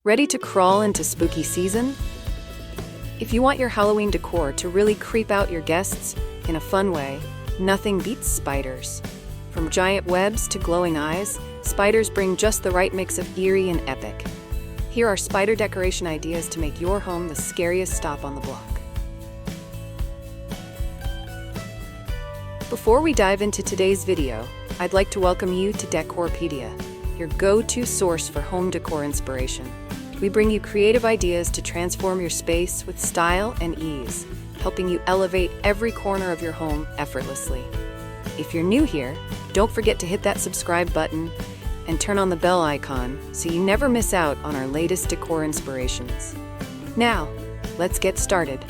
Ready to crawl into spooky season? If you want your Halloween decor to really creep out your guests in a fun way, nothing beats spiders. From giant webs to glowing eyes, spiders bring just the right mix of eerie and epic. Here are spider decoration ideas to make your home the scariest stop on the block. Before we dive into today's video, I'd like to welcome you to Decorpediya, your go-to source for home decor inspiration. We bring you creative ideas to transform your space with style and ease, helping you elevate every corner of your home effortlessly. If you're new here, don't forget to hit that subscribe button and turn on the bell icon so you never miss out on our latest decor inspirations. Now, let's get started.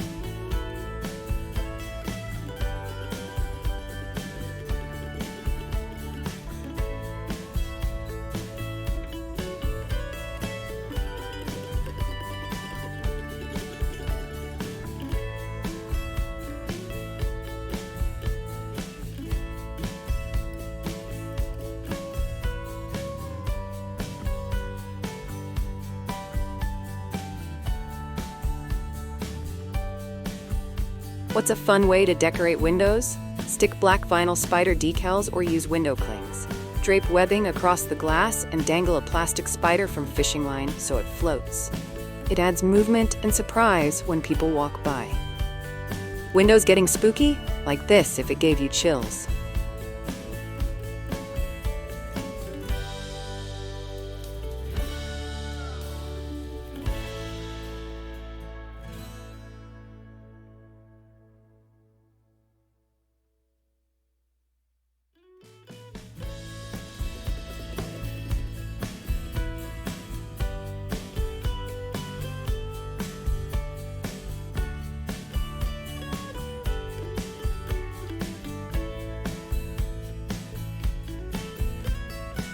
What's a fun way to decorate windows? Stick black vinyl spider decals or use window clings. Drape webbing across the glass and dangle a plastic spider from fishing line so it floats. It adds movement and surprise when people walk by. Windows getting spooky? Like this if it gave you chills.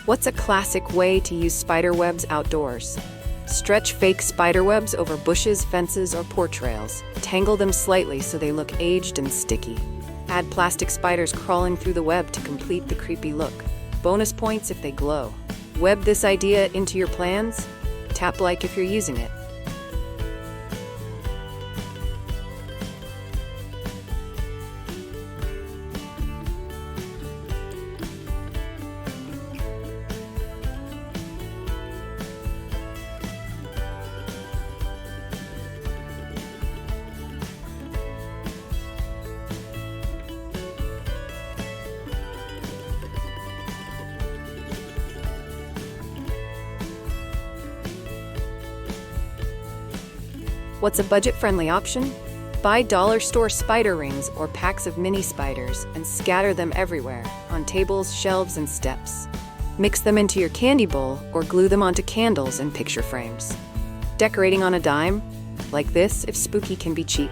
What's a classic way to use spider webs outdoors? Stretch fake spider webs over bushes, fences, or porch rails. Tangle them slightly so they look aged and sticky. Add plastic spiders crawling through the web to complete the creepy look. Bonus points if they glow. Web this idea into your plans? Tap like if you're using it. What's a budget-friendly option? Buy dollar store spider rings or packs of mini spiders and scatter them everywhere, on tables, shelves, and steps. Mix them into your candy bowl or glue them onto candles and picture frames. Decorating on a dime? Like this if spooky can be cheap.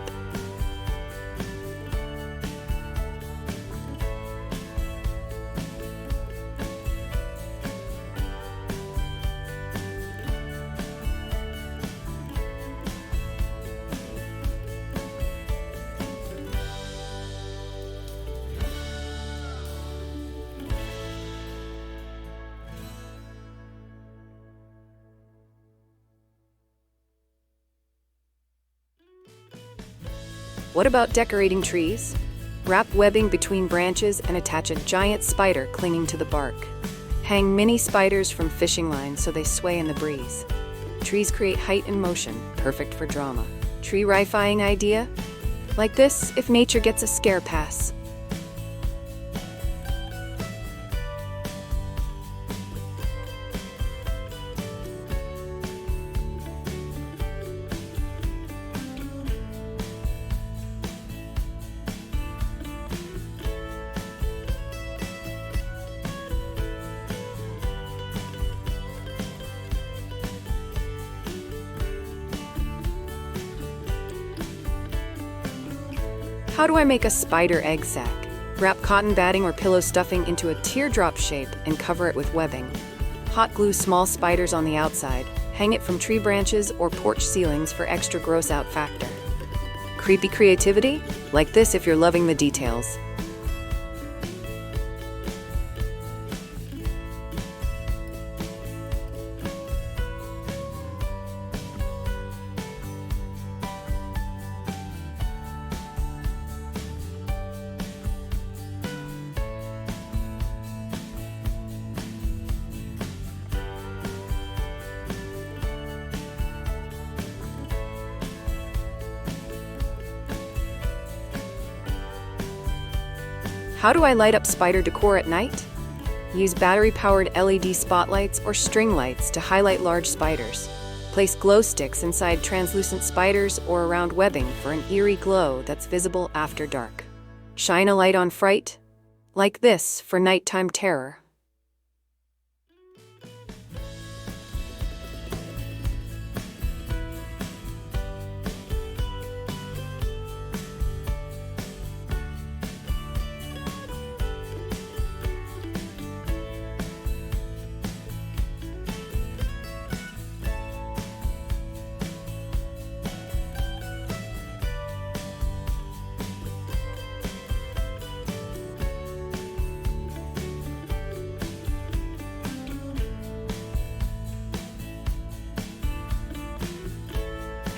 What about decorating trees? Wrap webbing between branches and attach a giant spider clinging to the bark. Hang mini spiders from fishing lines so they sway in the breeze. Trees create height and motion, perfect for drama. Tree rifying idea? Like this if nature gets a scare pass. How do I make a spider egg sac? Wrap cotton batting or pillow stuffing into a teardrop shape and cover it with webbing. Hot glue small spiders on the outside. Hang it from tree branches or porch ceilings for extra gross out factor. Creepy creativity? Like this if you're loving the details. How do I light up spider decor at night? Use battery-powered LED spotlights or string lights to highlight large spiders. Place glow sticks inside translucent spiders or around webbing for an eerie glow that's visible after dark. Shine a light on fright, like this, for nighttime terror.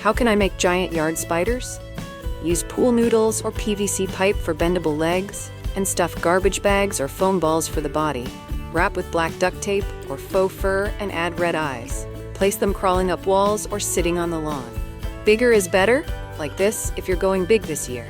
How can I make giant yard spiders? Use pool noodles or PVC pipe for bendable legs, and stuff garbage bags or foam balls for the body. Wrap with black duct tape or faux fur and add red eyes. Place them crawling up walls or sitting on the lawn. Bigger is better, like this if you're going big this year.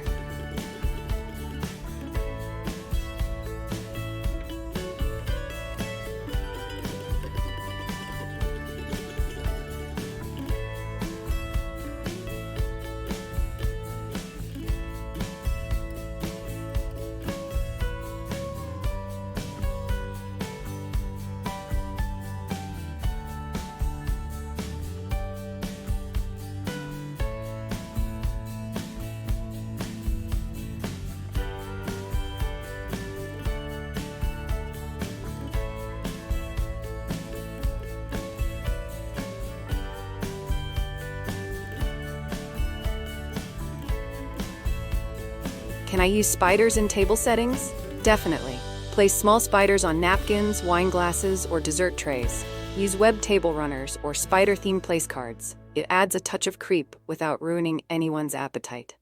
Can I use spiders in table settings? Definitely. Place small spiders on napkins, wine glasses, or dessert trays. Use web table runners or spider-themed place cards. It adds a touch of creep without ruining anyone's appetite.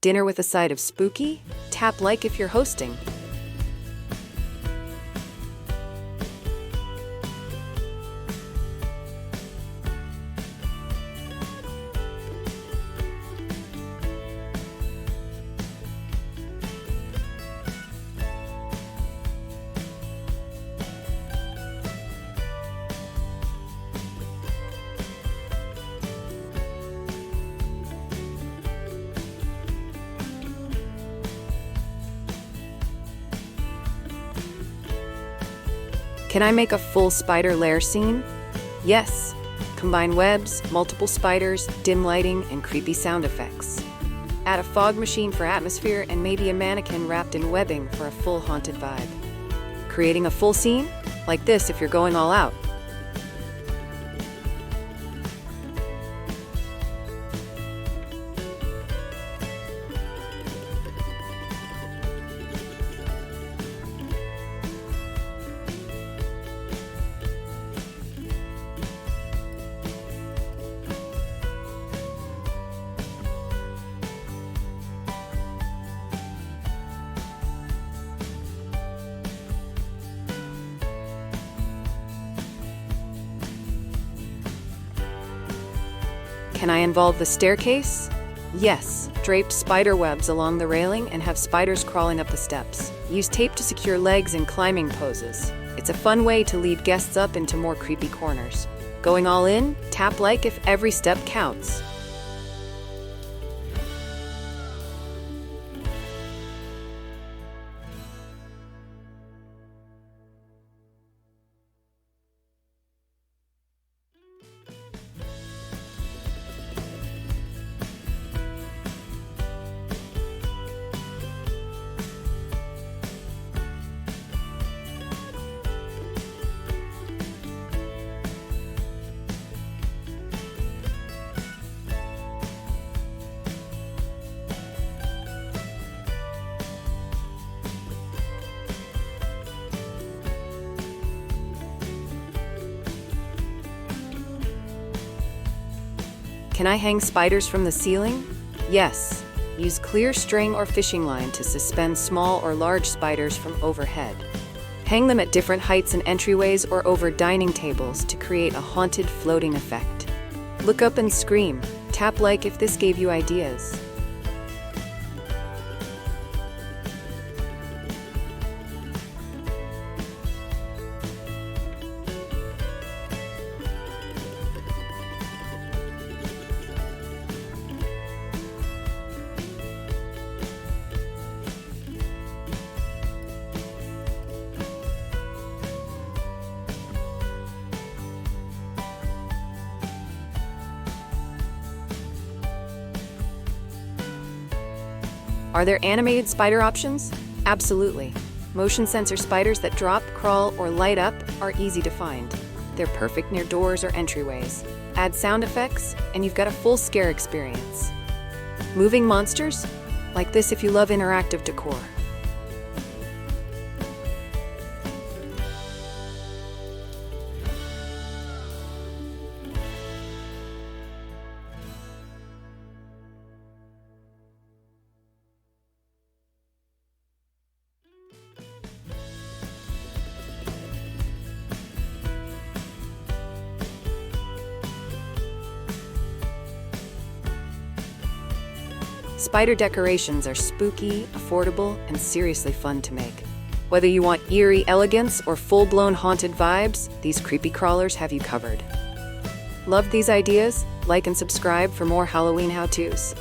Dinner with a side of spooky? Tap like if you're hosting. Can I make a full spider lair scene? Yes. Combine webs, multiple spiders, dim lighting, and creepy sound effects. Add a fog machine for atmosphere and maybe a mannequin wrapped in webbing for a full haunted vibe. Creating a full scene? Like this if you're going all out. Can I involve the staircase? Yes, drape spider webs along the railing and have spiders crawling up the steps. Use tape to secure legs in climbing poses. It's a fun way to lead guests up into more creepy corners. Going all in? Tap like if every step counts. Can I hang spiders from the ceiling? Yes. Use clear string or fishing line to suspend small or large spiders from overhead. Hang them at different heights and entryways or over dining tables to create a haunted floating effect. Look up and scream. Tap like if this gave you ideas. Are there animated spider options? Absolutely. Motion sensor spiders that drop, crawl, or light up are easy to find. They're perfect near doors or entryways. Add sound effects, and you've got a full scare experience. Moving monsters? Like this if you love interactive decor. Spider decorations are spooky, affordable, and seriously fun to make. Whether you want eerie elegance or full-blown haunted vibes, these creepy crawlers have you covered. Love these ideas? Like and subscribe for more Halloween how-tos.